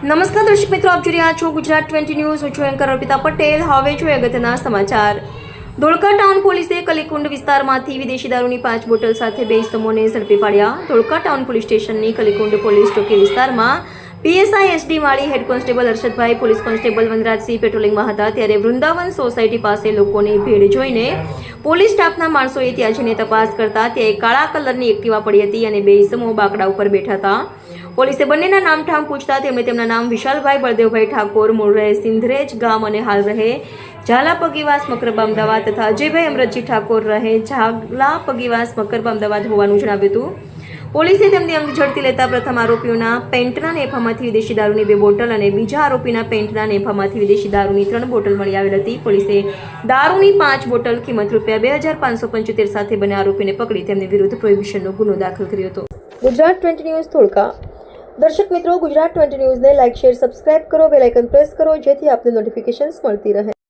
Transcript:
નમસ્કાર દર્શક મિત્રો, આપ જોઈ રહ્યા છો ગુજરાત 20 ન્યૂઝ. હું છું એન્કર અર્પિતા પટેલ. હવે જોઈએ અગત્યના સમાચાર. ધોળકા ટાઉન પોલીસે કલીકુંડ વિસ્તારમાંથી વિદેશી દારૂની 5 બોટલ સાથે 2 ઇસમોને ઝડપી પાડ્યા. ધોળકા ટાઉન પોલીસ સ્ટેશનની કલીકુંડ પોલીસ ચોકી વિસ્તારમાં PSI SD Mali, head constable Arshadbhai, police constable Vanrajsinh પેટ્રોલિંગમાં હતા ત્યારે વૃંદાવન સોસાયટી પાસે લોકોની ભીડ જોઈને પોલીસ સ્ટાફના માણસોએ ત્યાં જઈને તપાસ કરતા ત્યાં એક કાળા કલરની એક્ટિવા પડી હતી અને 2 ઇસમો બાકડા ઉપર બેઠા હતા. પોલીસે બંનેના નામઠામ પૂછતા તેમણે તેમના નામ વિશાલભાઈ બળદેવભાઈ ઠાકોર, મૂળ રહે સિંધરેજ ગામ અને હાલ રહે ઝાલા પગીવાસ મકરબા અમદાવાદ તથા અજયભાઈ અમરતજી ઠાકોર રહે ઝાલા પગીવાસ મકરબા અમદાવાદ હોવાનું જણાવ્યું હતું. પોલીસે તેમની અંગ ઝડપી લેતા પ્રથમ આરોપીઓના પેન્ટના નેફામાંથી વિદેશી દારૂની 2 બોટલ અને બીજા આરોપીના પેન્ટના નેફામાંથી વિદેશી દારૂની 3 બોટલ મળી આવેલ હતી. પોલીસે દારૂની 5 બોટલ કિંમત ₹2575 સાથે બંને આરોપીને પકડી તેમની વિરુદ્ધ પ્રોહિબિશનનો ગુનો દાખલ કર્યો હતો. ગુજરાત 20 ન્યૂઝ ધોળકા. દર્શક મિત્રો, ગુજરાત 20 ન્યૂઝને લાઇક, શેર, સબસ્ક્રાઇબ કરો, બેલ આઇકન પ્રેસ કરો જેથી આપને નોટિફિકેશન્સ મળતી રહે.